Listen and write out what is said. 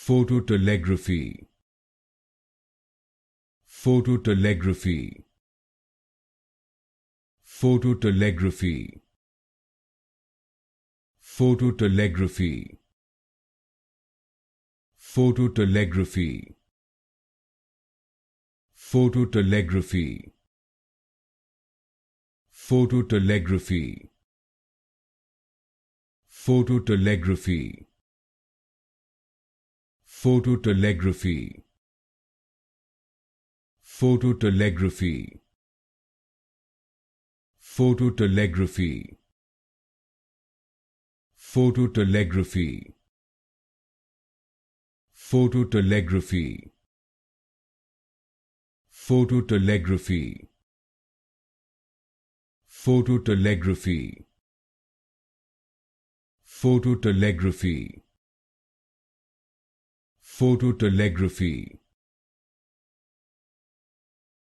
Phototelegraphy. Phototelegraphy. Phototelegraphy. Phototelegraphy. Phototelegraphy. Phototelegraphy. Phototelegraphy. Phototelegraphy. Phototelegraphy. Phototelegraphy. Phototelegraphy. Phototelegraphy. Phototelegraphy. Phototelegraphy. Phototelegraphy. Phototelegraphy. Phototelegraphy.